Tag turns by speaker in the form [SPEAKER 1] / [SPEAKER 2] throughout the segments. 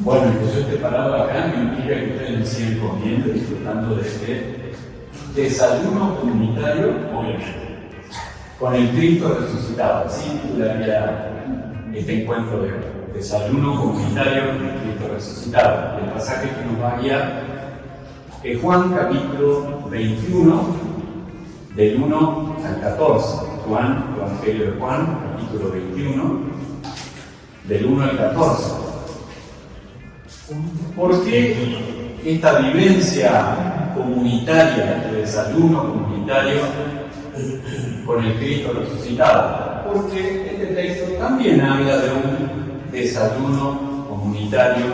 [SPEAKER 1] Bueno, y que yo esté parado acá me implica que ustedes me siguen comiendo y disfrutando de este desayuno comunitario, obviamente, con el Cristo resucitado. Así titularía este encuentro de hoy. Desayuno comunitario con el Cristo resucitado. El pasaje que nos va a guiar es Juan capítulo 21, del 1 al 14. Juan, Evangelio de Juan, capítulo 21, del 1 al 14. ¿Por qué esta vivencia comunitaria, este desayuno comunitario con el Cristo resucitado? Porque este texto también habla de un desayuno comunitario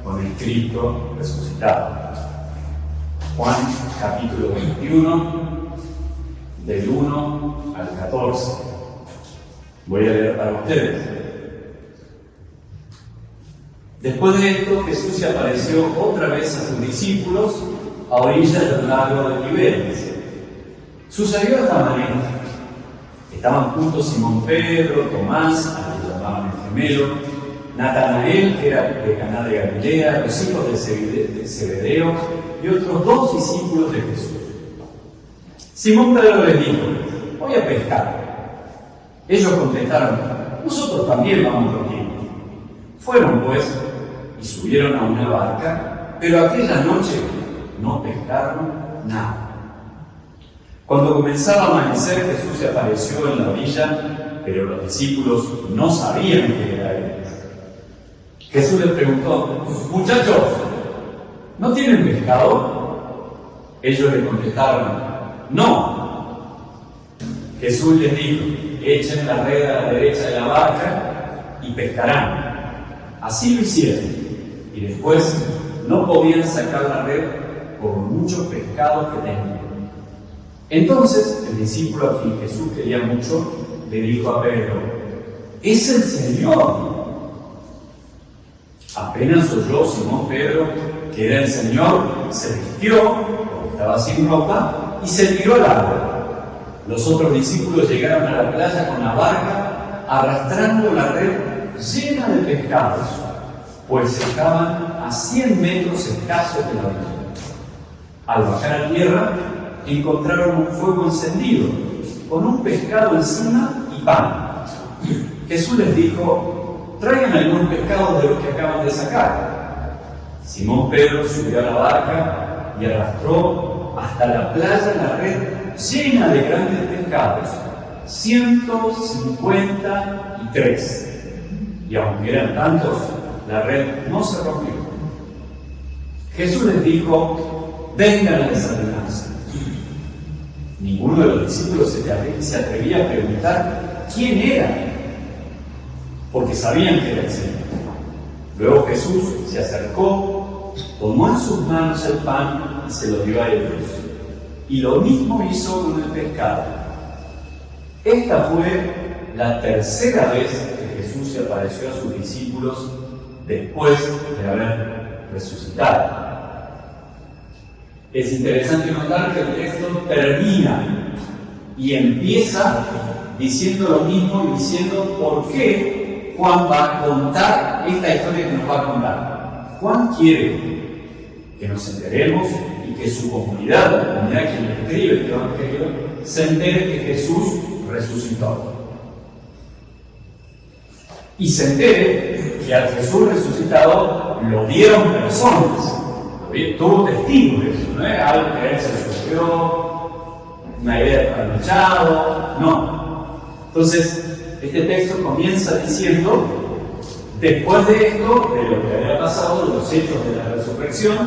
[SPEAKER 1] con el Cristo resucitado. Juan capítulo 21, del 1 al 14. Voy a leer para ustedes. Después de esto, Jesús se apareció otra vez a sus discípulos a orillas del lago de Tiberias. Sucedió de esta manera. Estaban juntos Simón Pedro, Tomás, a quien llamaban el gemelo, Natanael, que era de Caná de Galilea, los hijos de Zebedeo y otros dos discípulos de Jesús. Simón Pedro les dijo: voy a pescar. Ellos contestaron: nosotros también vamos contigo. Fueron pues y subieron a una barca, pero aquella noche no pescaron nada. Cuando comenzaba a amanecer, Jesús se apareció en la orilla, pero los discípulos no sabían que era él. Jesús les preguntó: muchachos, ¿no tienen pescado? Ellos le contestaron: no. Jesús les dijo: echen la red a la derecha de la barca y pescarán. Así lo hicieron, y después no podían sacar la red por muchos pescados que tenían. Entonces el discípulo a quien Jesús quería mucho le dijo a Pedro: ¡es el Señor! Apenas oyó Simón Pedro que era el Señor, se vistió, porque estaba sin ropa, y se tiró al agua. Los otros discípulos llegaron a la playa con la barca, arrastrando la red llena de pescados, pues estaban a 100 metros escasos de la orilla. Al bajar a tierra, encontraron un fuego encendido, con un pescado encima y pan. Jesús les dijo: traigan algunos pescados de los que acaban de sacar. Simón Pedro subió a la barca y arrastró hasta la playa la red llena de grandes pescados, 153. Y aunque eran tantos, la red no se rompió. Jesús les dijo: vengan a desayunarse. Ninguno de los discípulos se atrevía a preguntar quién era, porque sabían que era el Señor. Luego Jesús se acercó, tomó en sus manos el pan y se lo dio a ellos. Y lo mismo hizo con el pescado. Esta fue la tercera vez que Jesús se apareció a sus discípulos después de haber resucitado. Es interesante notar que el texto termina y empieza diciendo lo mismo y diciendo por qué Juan va a contar esta historia que nos va a contar. Juan quiere que nos enteremos y que su comunidad, la comunidad que le escribe el Evangelio, se entere que Jesús resucitó. Y se entere que al Jesús resucitado lo vieron personas, tuvo testigos de eso, no es algo que a él se le ocurrió, una idea para el echado, no. Entonces, este texto comienza diciendo: después de esto, de lo que había pasado, de los hechos de la resurrección,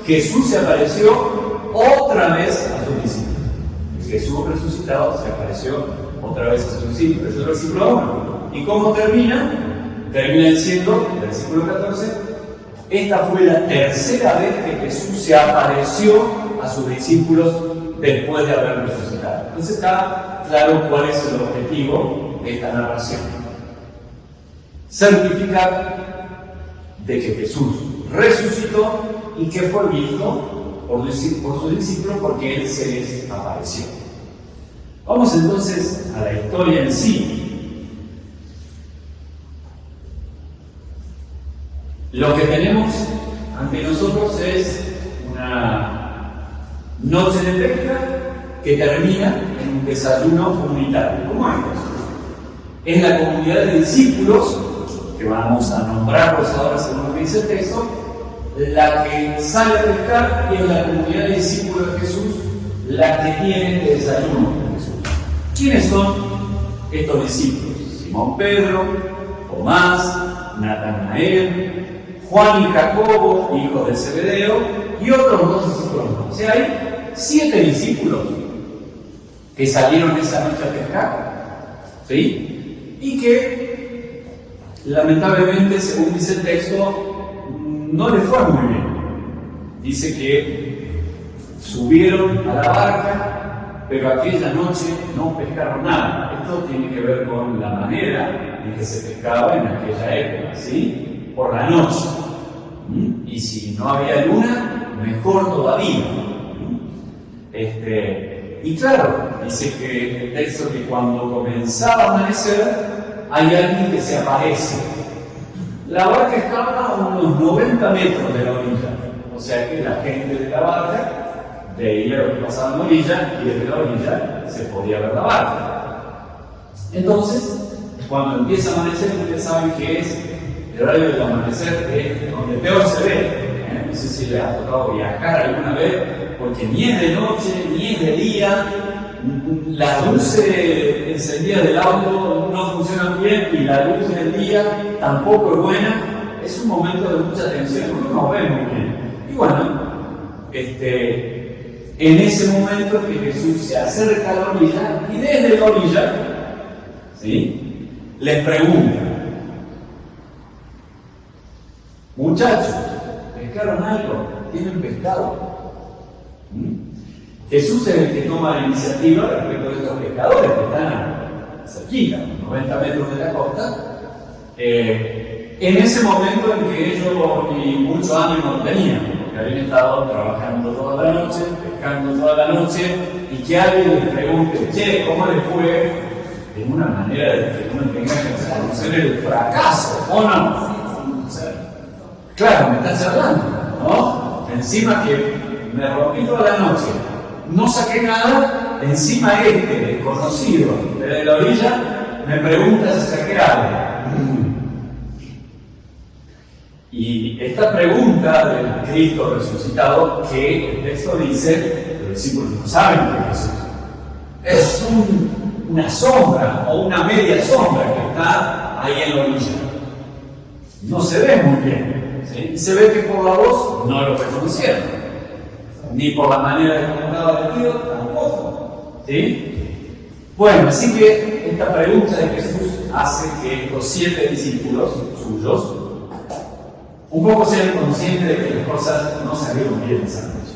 [SPEAKER 1] Jesús se apareció otra vez a sus discípulos. Jesús resucitado se apareció otra vez a sus discípulos. Eso es el versículo 1. ¿Y cómo termina? Termina diciendo, versículo 14, esta fue la tercera vez que Jesús se apareció a sus discípulos después de haber resucitado. Entonces está claro cuál es el objetivo de esta narración. Certificar de que Jesús resucitó y que fue visto por sus discípulos porque Él se les apareció. Vamos entonces a la historia en sí. Lo que tenemos ante nosotros es una noche de pesca que termina en un desayuno comunitario, como antes. Es la comunidad de discípulos, que vamos a nombrarlos ahora según lo que dice el texto, la que sale a pescar, y es la comunidad de discípulos de Jesús la que tiene el desayuno con Jesús. ¿Quiénes son estos discípulos? Simón Pedro, Tomás, Natanael, Juan y Jacobo, hijos de Zebedeo, y otros 2 discípulos más. O sea, hay 7 discípulos que salieron esa noche a pescar, ¿sí? Y que, lamentablemente, según dice el texto, no les fue muy bien. Dice que subieron a la barca, pero aquella noche no pescaron nada. Esto tiene que ver con la manera en que se pescaba en aquella época, ¿sí? Por la noche. Y si no había luna, mejor todavía. Y claro, dice que el texto que cuando comenzaba a amanecer, hay alguien que se aparece. La barca estaba a unos 90 metros de la orilla, o sea que la gente de la barca veía lo que pasaba en la orilla, y desde la orilla se podía ver la barca. Entonces, cuando empieza a amanecer, ustedes saben que es el horario del amanecer, es donde peor se ve. No sé si les ha tocado viajar alguna vez, porque ni es de noche, ni es de día, las luces encendidas del auto no funcionan bien, y la luz del día tampoco es buena. Es un momento de mucha tensión, uno no ve muy bien. Y bueno, en ese momento que Jesús se acerca a la orilla, y desde la orilla, ¿sí?, les pregunta: muchachos, ¿pescaron algo? ¿Tienen pescado? Jesús es el que toma la iniciativa respecto de estos pescadores que están cerquita, 90 metros de la costa. En ese momento en que ellos ni mucho ánimo no tenían, porque habían estado trabajando toda la noche, pescando toda la noche, y que alguien les pregunte: che, ¿cómo les fue?, es una manera de que uno tenga que reconocer el fracaso, ¿o no? O sea, claro, me estás hablando, ¿no? Encima que me rompí toda la noche, no saqué nada, encima desconocido desde la orilla, me pregunta si saqué algo. Y esta pregunta del Cristo resucitado, que el texto dice, los discípulos no saben que Jesús es una sombra o una media sombra que está ahí en la orilla. No se ve muy bien, ¿sí? Y se ve que por la voz no lo reconocieron, ni por la manera de cómo estaba vestido tampoco, ¿sí? Bueno, así que esta pregunta de Jesús hace que estos 7 discípulos suyos un poco sean conscientes de que las cosas no salieron bien esa noche.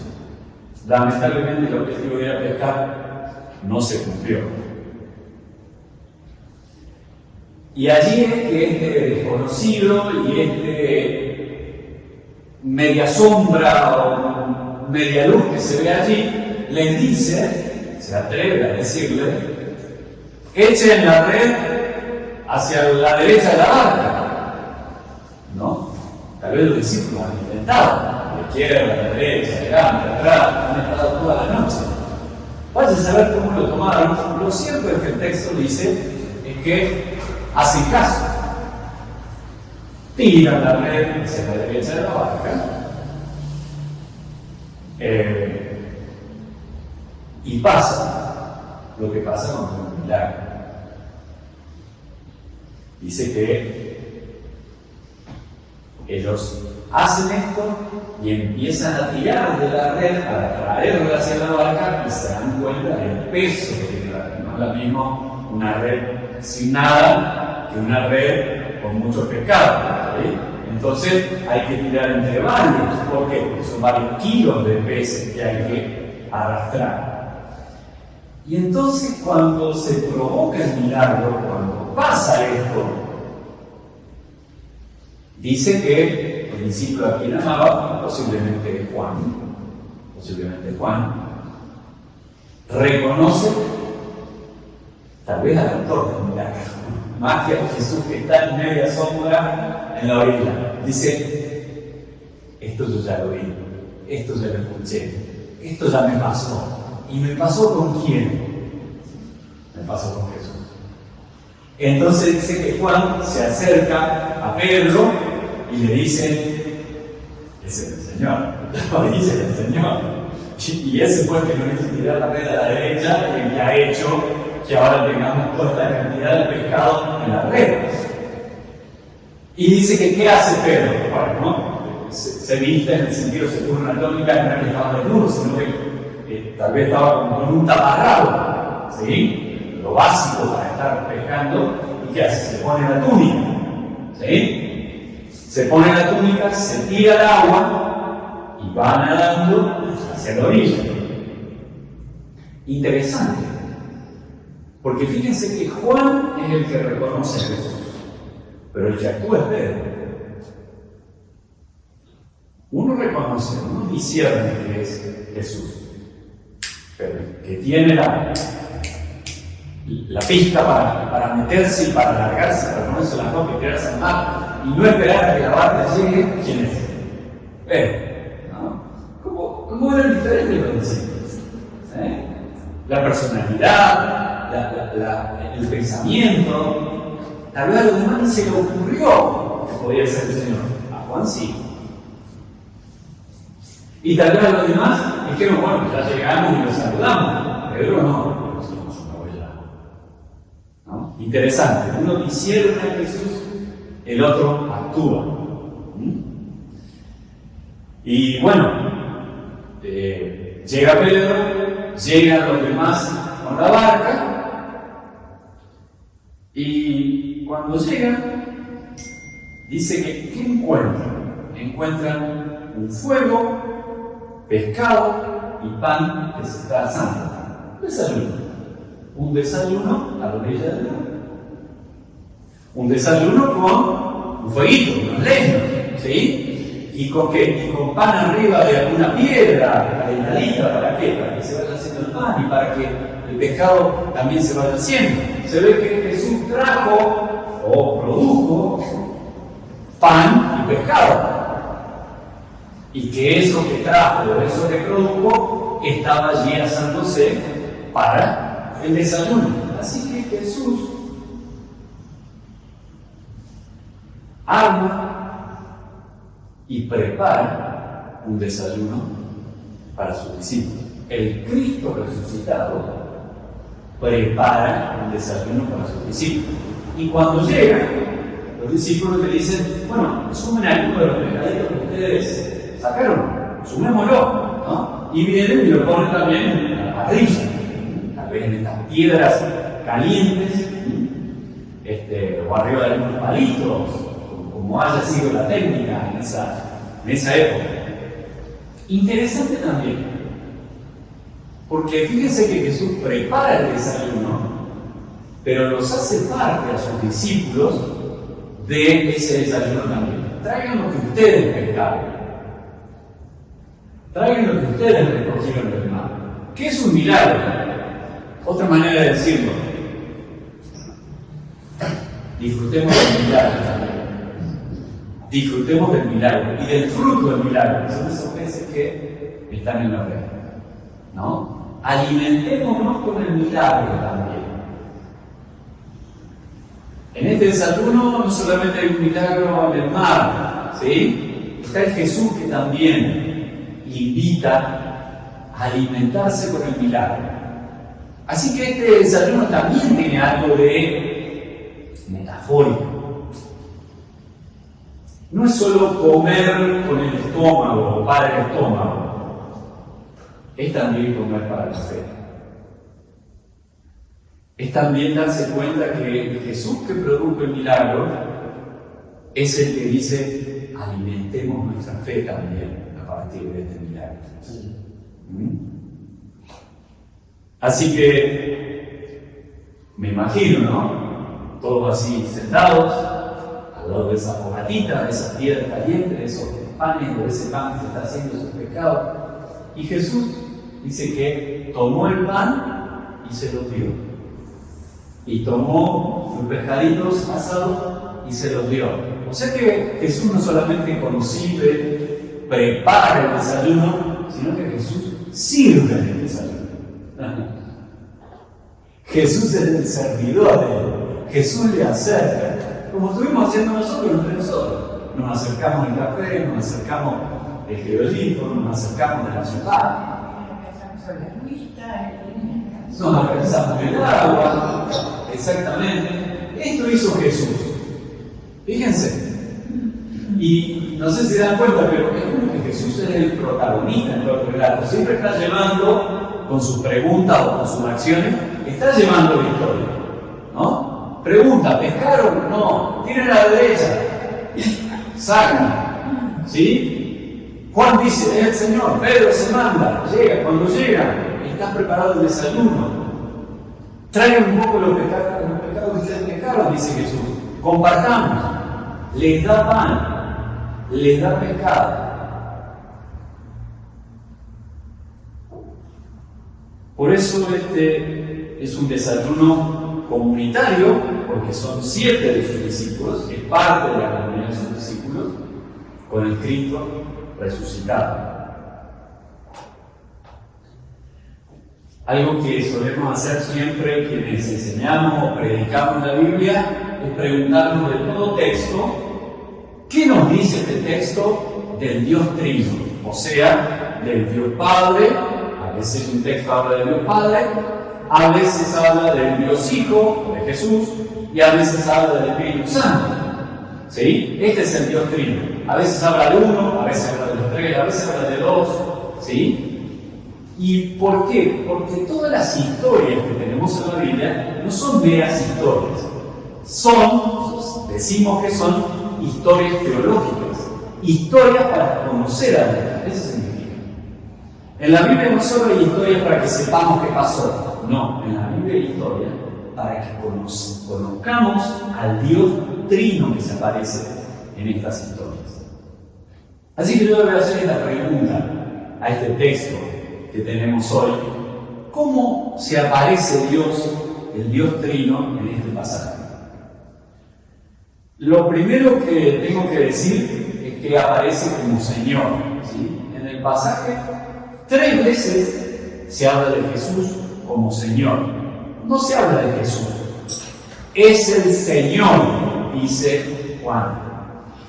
[SPEAKER 1] Lamentablemente el objetivo de ir a pescar no se cumplió. Y allí es que este desconocido y media sombra o media luz que se ve allí, les dice, se atreve a decirle: echen la red hacia la derecha de la barca. ¿No? Tal vez los discípulos han intentado, a la izquierda, a la derecha, adelante, atrás, han estado toda la noche. Vaya a saber cómo lo tomaron. Lo cierto es que el texto dice que hacen caso, tiran la red hacia la derecha de la barca, y pasa lo que pasa con un milagro. Dice que ellos hacen esto y empiezan a tirar de la red para traerla hacia la barca, y se dan cuenta del peso que tiene la red. No es lo mismo una red sin nada que una red con mucho pescado, ¿sí? Entonces hay que tirar entre varios. ¿Por qué? Porque son varios kilos de peces que hay que arrastrar. Y entonces, cuando se provoca el milagro, cuando pasa esto, dice que el discípulo a quien amaba, posiblemente Juan, reconoce tal vez al autor del milagro, más que a Jesús que está en media sombra en la orilla. Dice: esto yo ya lo vi, esto ya lo escuché, esto ya me pasó. ¿Y me pasó con quién? Me pasó con Jesús. Entonces dice que Juan se acerca a Pedro y le dice, ese es el Señor, lo dice el Señor. Y ese fue el que nos hizo tirar la red a la derecha y el que ha hecho que ahora tengamos toda esta cantidad de pescado en las redes. Y dice que ¿qué hace Pedro? Bueno, ¿no? Se viste en el sentido, se tuvo una tónica, no era que estaba desnudo, sino que tal vez estaba con un taparrabo, ¿sí? Lo básico para estar pescando. ¿Y qué hace? Se pone la túnica, ¿sí? Se pone la túnica, se tira al agua y va nadando hacia la orilla. Interesante, porque fíjense que Juan es el que reconoce a Jesús, pero el que actúa es Pedro. Uno reconoce, uno discierne que es Jesús, pero que tiene la pista para meterse y para largarse, para ponerse las ropas y tirarse al mar y no esperar a que la barca llegue, ¿quién es? Pedro, ¿no? ¿Cómo eran diferentes los discípulos? La personalidad, el pensamiento. Tal vez a los demás ni se le ocurrió que podía ser el Señor. A Juan sí. Y tal vez a los demás dijeron, bueno, ya llegamos y los saludamos. Pedro no, nos dimos una huella. ¿No? Interesante. Uno discierne a Jesús, el otro actúa. Y bueno, llega Pedro, llegan los demás con la barca, y cuando llegan, dice que ¿qué encuentran? Encuentran un fuego, pescado y pan que se está asando. Un desayuno a la orilla del mar. Un desayuno con un fueguito, unos leños, ¿sí? ¿Y con qué? Y con pan arriba de alguna piedra calentadita. ¿Para qué? Para que se vaya haciendo el pan y para que el pescado también se vaya haciendo. Se ve que Jesús trajo o produjo pan y pescado. Y que eso que trajo o eso que produjo estaba allí asándose para el desayuno. Así que Jesús arma y prepara un desayuno para sus discípulos. El Cristo resucitado prepara un desayuno para sus discípulos. Y cuando llegan, los discípulos le dicen, bueno, sumen alguno de los pescaditos que ustedes sacaron, sumémoslo, ¿no? Y vienen y lo ponen también en la parrilla, tal vez en estas piedras calientes, o arriba de algunos palitos, como haya sido la técnica en esa época. Interesante también, porque fíjense que Jesús prepara el desayuno, pero los hace parte a sus discípulos de ese desayuno también. Traigan lo que ustedes pescaron. Traigan lo que ustedes recogieron del mar. ¿Qué es un milagro? Otra manera de decirlo. Disfrutemos del milagro también. Disfrutemos del milagro y del fruto del milagro. Son esos peces que están en la red, ¿no? Alimentémonos con el milagro también. En este desayuno no solamente hay un milagro en el mar, ¿sí? Está el Jesús que también invita a alimentarse con el milagro. Así que este desayuno también tiene algo de metafórico. No es solo comer con el estómago o para el estómago, es también comer para la fe. Es también darse cuenta que el Jesús que produjo el milagro es el que dice, alimentemos nuestra fe también a partir de este milagro. Así que me imagino, ¿no? Todos así sentados, al lado de esa fogatita, de esas piedras calientes, de esos panes, de ese pan que se está haciendo, esos pescados. Y Jesús dice que tomó el pan y se lo dio. Y tomó los pescaditos asados y se los dio. O sea que Jesús no solamente concibe, prepara el desayuno, sino que Jesús sirve el desayuno. Jesús es el servidor de él. Jesús le acerca, como estuvimos haciendo nosotros entre nosotros. Nos acercamos el café, nos acercamos el criolito, nos acercamos de la ciudad. Nos alcanzamos el agua, exactamente. Esto hizo Jesús. Fíjense. Y no sé si se dan cuenta, pero es como que Jesús es el protagonista en todo el relato. Siempre está llevando, con sus preguntas o con sus acciones, está llevando la historia. ¿No? Pregunta, ¿pescaron? No. Tienen a la derecha. Sacan. ¿Sí? Juan dice, es el Señor. Pedro se manda. Llega. Cuando llega, está preparado el desayuno. Traigan un poco los pecados que ustedes pescaron, dice Jesús. Compartamos. Les da pan. Les da pescado. Por eso este es un desayuno comunitario, porque son 7 de sus discípulos, es parte de la comunidad de sus discípulos, con el Cristo resucitado. Algo que solemos hacer siempre quienes enseñamos o predicamos la Biblia es preguntarnos de todo texto, ¿qué nos dice este texto del Dios Trino? O sea, del Dios Padre. A veces un texto habla del Dios Padre, a veces habla del Dios Hijo, de Jesús, y a veces habla del Espíritu Santo. ¿Sí? Este es el Dios Trino. A veces habla de uno, a veces habla de los 3, a veces habla de 2. ¿Sí? ¿Y por qué? Porque todas las historias que tenemos en la Biblia no son meras historias. Decimos que son historias teológicas, historias para conocer a Dios. Eso significa. En la Biblia no solo hay historias para que sepamos qué pasó. No, en la Biblia hay historias para que conozcamos al Dios Trino que se aparece en estas historias. Así que yo le voy a hacer esta pregunta a este texto que tenemos hoy. ¿Cómo se aparece Dios, el Dios Trino, en este pasaje? Lo primero que tengo que decir es que aparece como Señor. ¿Sí? En el pasaje 3 veces se habla de Jesús como Señor. No se habla de Jesús. Es el Señor, dice Juan.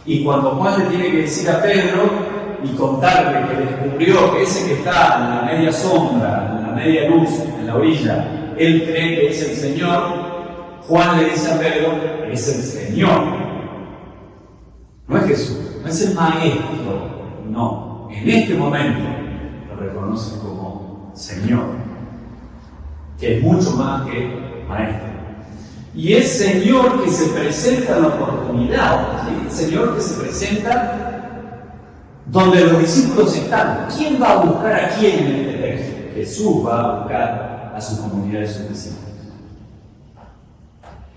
[SPEAKER 1] Y cuando Juan le tiene que decir a Pedro y contarle que descubrió que ese que está en la media sombra, en la media luz, en la orilla, él cree que es el Señor, Juan le dice a Pedro, es el Señor. No es Jesús, no es el Maestro, no. En este momento lo reconoce como Señor, que es mucho más que Maestro. Y es Señor que se presenta en la oportunidad, ¿sí? El Señor que se presenta donde los discípulos están. ¿Quién va a buscar a quién en este texto? Jesús va a buscar a su comunidad de sus discípulos.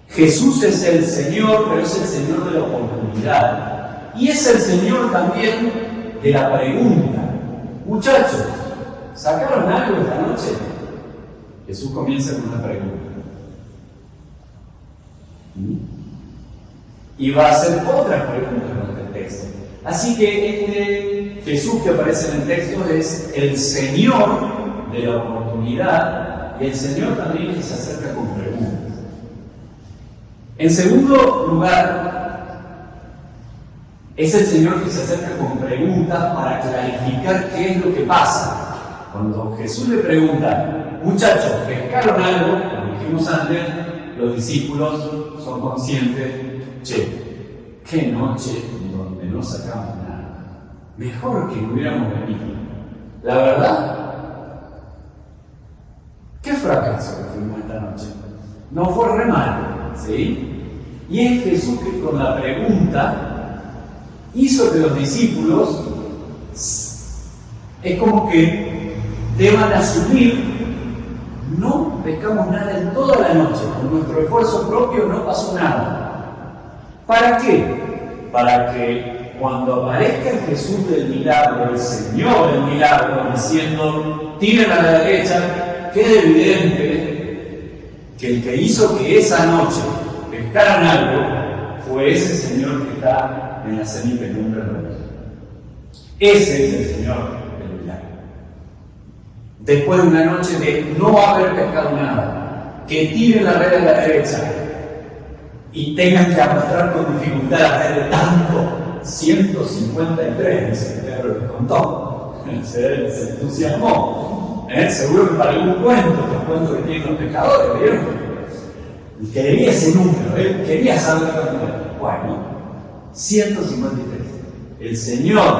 [SPEAKER 1] Jesús es el Señor, pero es el Señor de la oportunidad. Y es el Señor también de la pregunta. Muchachos, ¿sacaron algo esta noche? Jesús comienza con una pregunta. Y va a hacer otra pregunta con este texto. Así que este Jesús que aparece en el texto es el Señor de la oportunidad y el Señor también que se acerca con preguntas. En segundo lugar, es el Señor que se acerca con preguntas para clarificar qué es lo que pasa. Cuando Jesús le pregunta, muchachos, ¿pescaron algo? Como dijimos antes, los discípulos son conscientes, qué noche donde no sacamos nada. Mejor que no hubiéramos venido. La verdad, qué fracaso que fuimos esta noche. No fue re mal, ¿sí? Y es Jesús que con la pregunta hizo que los discípulos es como que deban asumir, no pescamos nada en toda la noche, con nuestro esfuerzo propio no pasó nada. ¿Para qué? Para que cuando aparezca el Jesús del milagro, el Señor del milagro, diciendo, tiren a la derecha, quede evidente que el que hizo que esa noche pescaran algo fue ese Señor que está en la semipenumbra de la noche. Ese es el Señor del milagro. Después de una noche de no haber pescado nada, que tire la red a la derecha y tengan que arrastrar con dificultad la red de tanto, 153, dice Pedro le contó, se entusiasmó. Seguro que para algún cuento, los cuentos que tienen los pescadores, ¿vieron? Y quería ese número, él quería saber cuánto era. Bueno, 153. El Señor,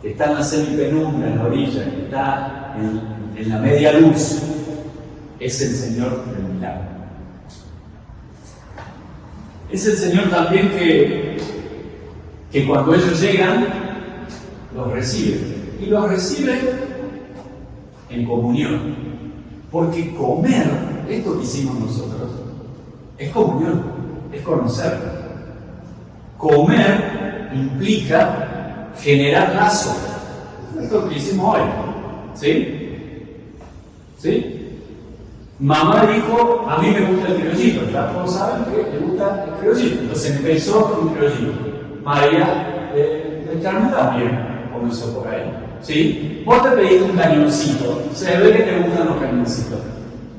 [SPEAKER 1] que está en la semipenumbra, en la orilla, que está en la media luz, es el Señor del milagro. Es el Señor también que cuando ellos llegan, los recibe. Y los recibe en comunión. Porque comer, esto que hicimos nosotros, es comunión, es conocer. Comer implica generar lazo. Esto que hicimos hoy. ¿Sí? ¿Sí? Mamá dijo, a mí me gusta el criollito. Ya todos saben que le gusta el criollito. Entonces empezó con un criollito. María del Carmen también comenzó por ahí. ¿Sí? Vos te pediste un cañoncito. Se ve que te gustan los cañoncitos.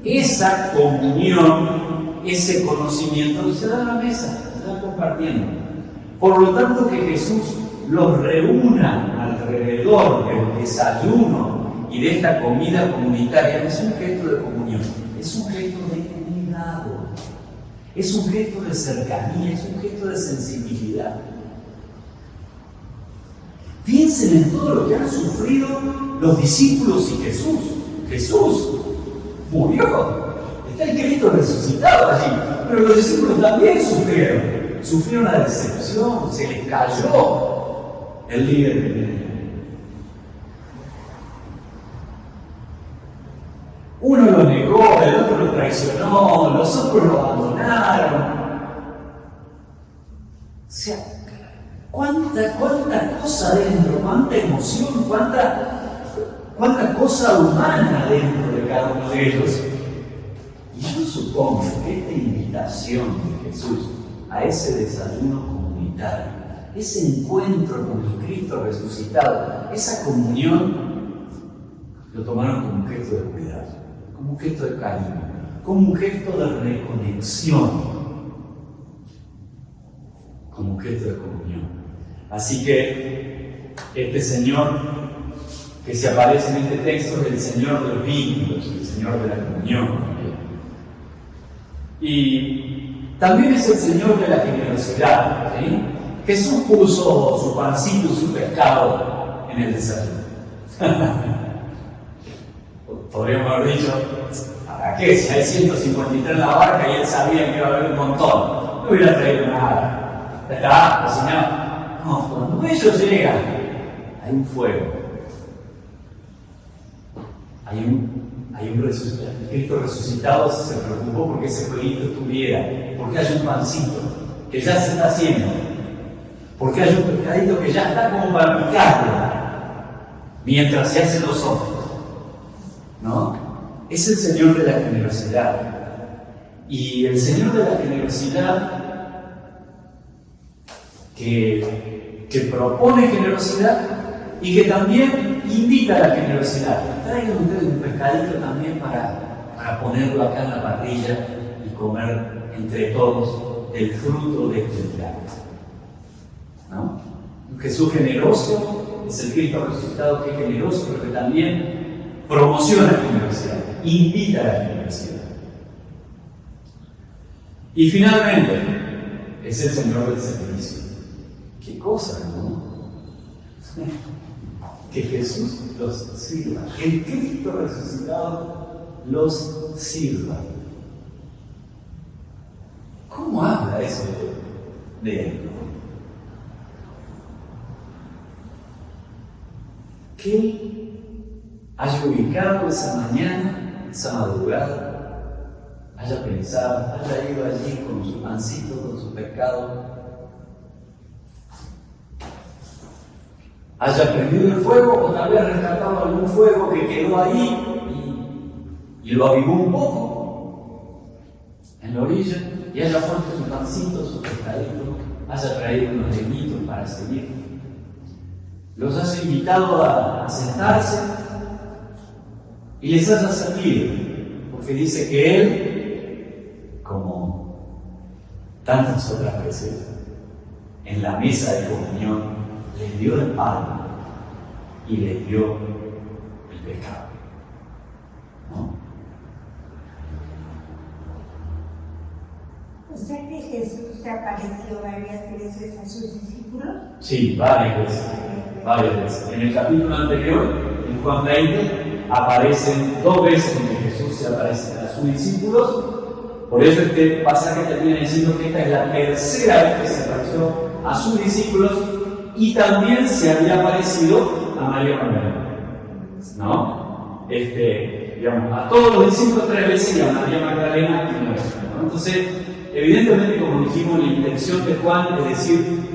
[SPEAKER 1] Esa comunión, ese conocimiento se da a la mesa, se da compartiendo. Por lo tanto, que Jesús los reúna alrededor del desayuno y de esta comida comunitaria es un gesto de comunión, es un gesto de cuidado, es un gesto de cercanía, es un gesto de sensibilidad. Piensen en todo lo que han sufrido los discípulos y Jesús. Jesús murió, está el Cristo resucitado allí, pero los discípulos también sufrieron la decepción, se les cayó el líder de la iglesia. Uno lo negó, el otro lo traicionó, los otros lo abandonaron. O sea, cuánta cosa dentro, cuánta emoción, cuánta cosa humana dentro de cada uno de ellos. Y yo supongo que esta invitación de Jesús a ese desayuno comunitario, ese encuentro con el Cristo resucitado, esa comunión, lo tomaron como un gesto de cuidado, como un gesto de cariño, como un gesto de reconexión, como un gesto de comunión. Así que este Señor que se aparece en este texto es el Señor de los vínculos, el Señor de la comunión. Y también es el Señor de la generosidad. ¿Sí? Jesús puso su pancito y su pescado en el desayuno. Podríamos haber dicho, ¿para qué? Si hay 153 en la barca y él sabía que iba a haber un montón, no hubiera traído nada. Está cocinado. No, cuando ellos llegan, hay un fuego. Hay un resucitado. El Cristo resucitado se preocupó porque ese fueguito estuviera, porque hay un pancito que ya se está haciendo, porque hay un pescadito que ya está como para picarlo, mientras se hacen los otros. ¿No? Es el Señor de la generosidad. Y el Señor de la generosidad que propone generosidad y que también invita a la generosidad. Traigan ustedes un pescadito también para ponerlo acá en la parrilla y comer entre todos el fruto de este milagro. ¿No? Un Jesús generoso es el Cristo resucitado que es generoso, pero que también promociona la generosidad, invita a la generosidad. Y finalmente, es el Señor del servicio. ¿Qué cosa, no? Que Jesús los sirva, que el Cristo resucitado los sirva. ¿Cómo habla eso de él? Que él haya ubicado esa mañana, esa madrugada, haya pensado, haya ido allí con su pancito, con su pescado, haya prendido el fuego o tal vez rescatado algún fuego que quedó ahí y lo avivó un poco en la orilla y haya puesto su pancito, su pescadito, haya traído unos leñitos para seguir. los haya invitado a sentarse y les haya servido, porque dice que Él, como tantas otras veces, en la mesa de comunión, les dio el pan y les dio el pescado, ¿no?
[SPEAKER 2] ¿Usted cree que Jesús se apareció varias veces a sus discípulos?
[SPEAKER 1] Sí, varias veces. En el capítulo anterior, en Juan 20, aparecen 2 veces en que Jesús se aparece a sus discípulos. Por eso este pasaje termina diciendo que esta es la tercera vez que se apareció a sus discípulos y también se había aparecido a María Magdalena, ¿no? Digamos, a todos los discípulos 3 veces y a María Magdalena 1 vez, ¿no? Entonces, evidentemente, como dijimos, la intención de Juan es decir,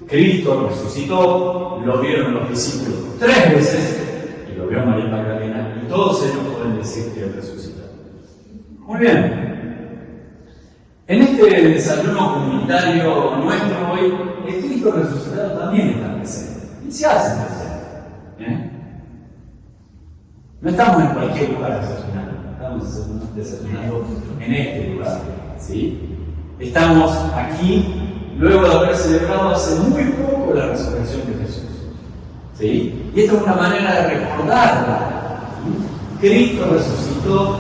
[SPEAKER 1] Cristo resucitó, lo vieron los discípulos 3 veces y lo vio María Magdalena y todos ellos pueden decir que Él resucitó. Muy bien. En este desayuno comunitario nuestro hoy, el Cristo resucitado también está presente y se hace presente. No estamos en cualquier lugar desayunando, estamos desayunando en este lugar, ¿sí? Estamos aquí luego de haber celebrado hace muy poco la resurrección de Jesús, ¿sí? Y esta es una manera de recordarla. Cristo resucitó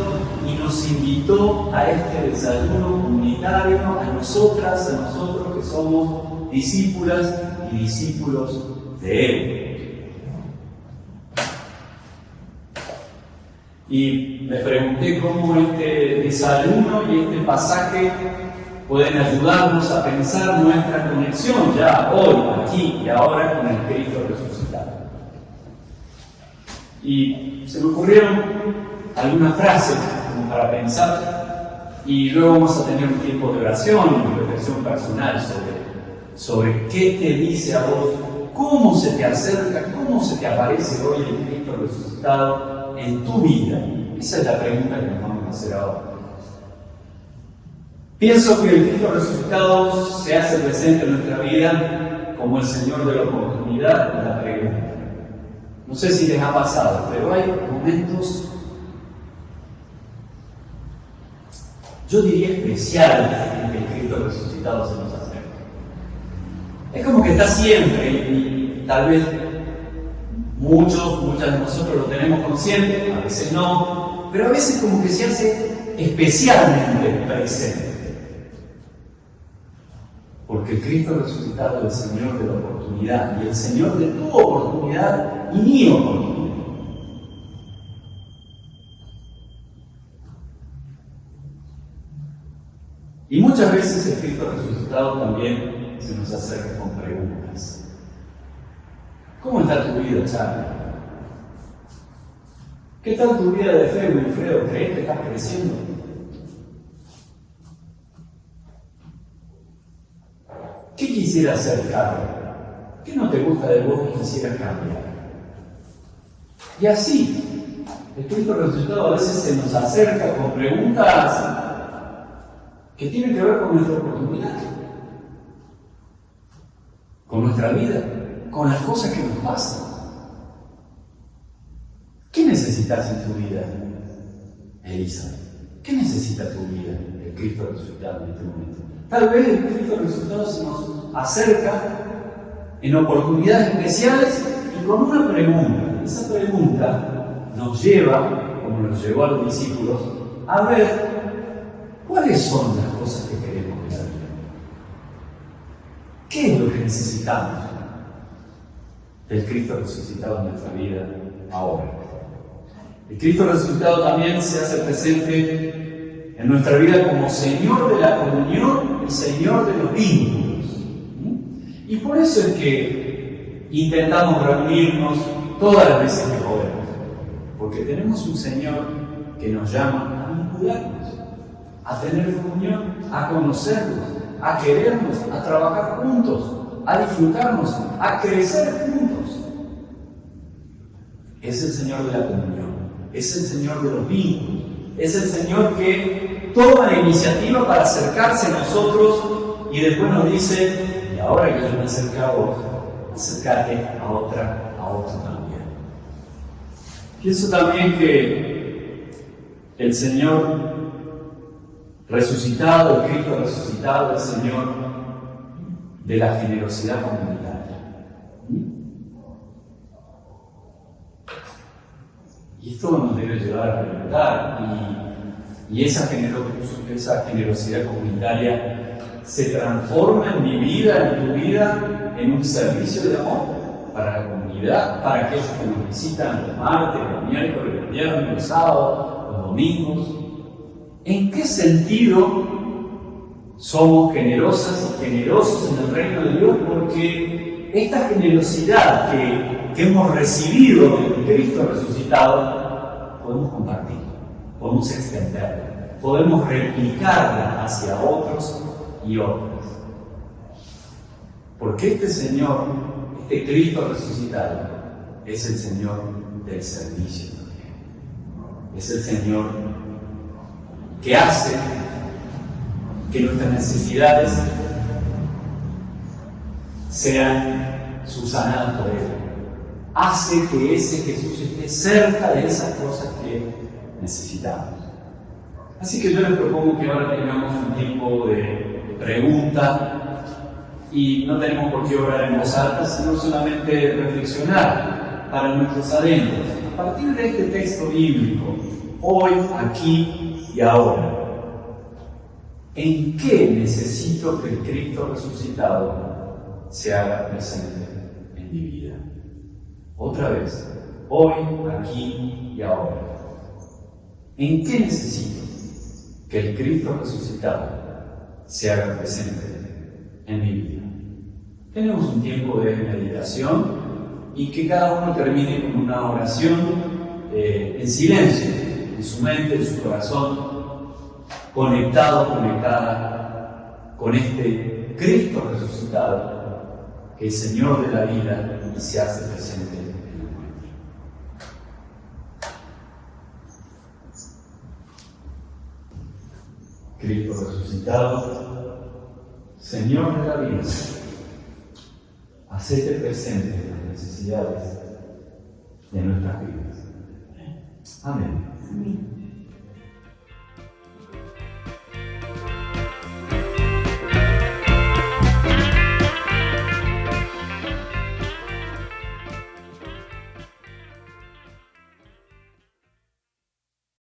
[SPEAKER 1] y nos invitó a este desayuno comunitario, a nosotras, a nosotros que somos discípulas y discípulos de Él. Y me pregunté cómo este desayuno y este pasaje pueden ayudarnos a pensar nuestra conexión ya hoy, aquí y ahora con el Cristo resucitado. Y se me ocurrieron algunas frases como para pensar y luego vamos a tener un tiempo de oración y de reflexión personal sobre qué te dice a vos, cómo se te acerca, cómo se te aparece hoy el Cristo resucitado en tu vida. Esa es la pregunta que nos vamos a hacer ahora. Pienso que el Cristo resucitado se hace presente en nuestra vida como el Señor de la oportunidad y la pregunta. No sé si les ha pasado, pero hay momentos, yo diría especiales, en que el Cristo resucitado se nos acerca. Es como que está siempre y tal vez muchas de nosotros lo tenemos consciente, a veces no, pero a veces como que se hace especialmente presente. Porque el Cristo resucitado es el Señor de la oportunidad y el Señor de tu oportunidad y mi oportunidad. Y muchas veces el Cristo resucitado también se nos acerca con preguntas. ¿Cómo está tu vida, Charlie? ¿Qué tal tu vida de fe, Wilfredo? ¿Crees que estás creciendo? ¿Qué quisieras hacer, Carlos? ¿Qué no te gusta de vos que quisieras cambiar? Y así, el Cristo resucitado a veces se nos acerca con preguntas que tienen que ver con nuestra oportunidad, con nuestra vida, con las cosas que nos pasan. ¿Qué necesitas en tu vida, Elisa? ¿Qué necesita tu vida, el Cristo resucitado en este momento? Tal vez el Cristo resucitado se nos acerca en oportunidades especiales y con una pregunta. Esa pregunta nos lleva, como nos llevó a los discípulos, a ver cuáles son las cosas que queremos en la vida. ¿Qué es lo que necesitamos del Cristo resucitado en nuestra vida ahora? El Cristo resucitado también se hace presente en nuestra vida como Señor de la comunión y Señor de los vínculos. Y por eso es que intentamos reunirnos todas las veces que podemos, porque tenemos un Señor que nos llama a vincularnos, a tener comunión, a conocernos, a querernos, a trabajar juntos, a disfrutarnos, a crecer juntos. Es el Señor de la comunión, es el Señor de los vínculos, es el Señor que toma la iniciativa para acercarse a nosotros y después nos dice: y ahora que yo me acerco a vos, acercarte a otro también. Pienso también que el Señor resucitado, el Cristo resucitado, el Señor de la generosidad comunitaria. Y esto nos debe llevar a preguntar, y esa generosidad comunitaria se transforma en mi vida, en tu vida, en un servicio de amor para la comunidad, para aquellos que nos visitan los martes, los miércoles, los viernes, los sábados, los domingos. ¿En qué sentido somos generosas y generosos en el reino de Dios? Porque esta generosidad que hemos recibido del Cristo resucitado, podemos compartirla, podemos extenderla, podemos replicarla hacia otros y otras. Porque este Señor, este Cristo resucitado, es el Señor del servicio también. Es el Señor que hace que nuestras necesidades sean subsanadas por Él. Hace que ese Jesús esté cerca de esas cosas que necesitamos. Así que yo les propongo que ahora tengamos un tiempo de pregunta y no tenemos por qué orar en voz alta, sino solamente reflexionar para nuestros adentros. A partir de este texto bíblico, hoy, aquí y ahora, ¿en qué necesito que el Cristo resucitado se haga presente en mi vida? Otra vez, hoy, aquí y ahora. ¿En qué necesito que el Cristo resucitado se haga presente en mi vida? Tenemos un tiempo de meditación y que cada uno termine con una oración en silencio, en su mente, en su corazón, conectada con este Cristo resucitado, que es Señor de la vida y se hace presente en el mundo. Cristo resucitado, Señor de la vida, hacete presente en las necesidades de nuestras vidas. Amén.
[SPEAKER 2] Amén.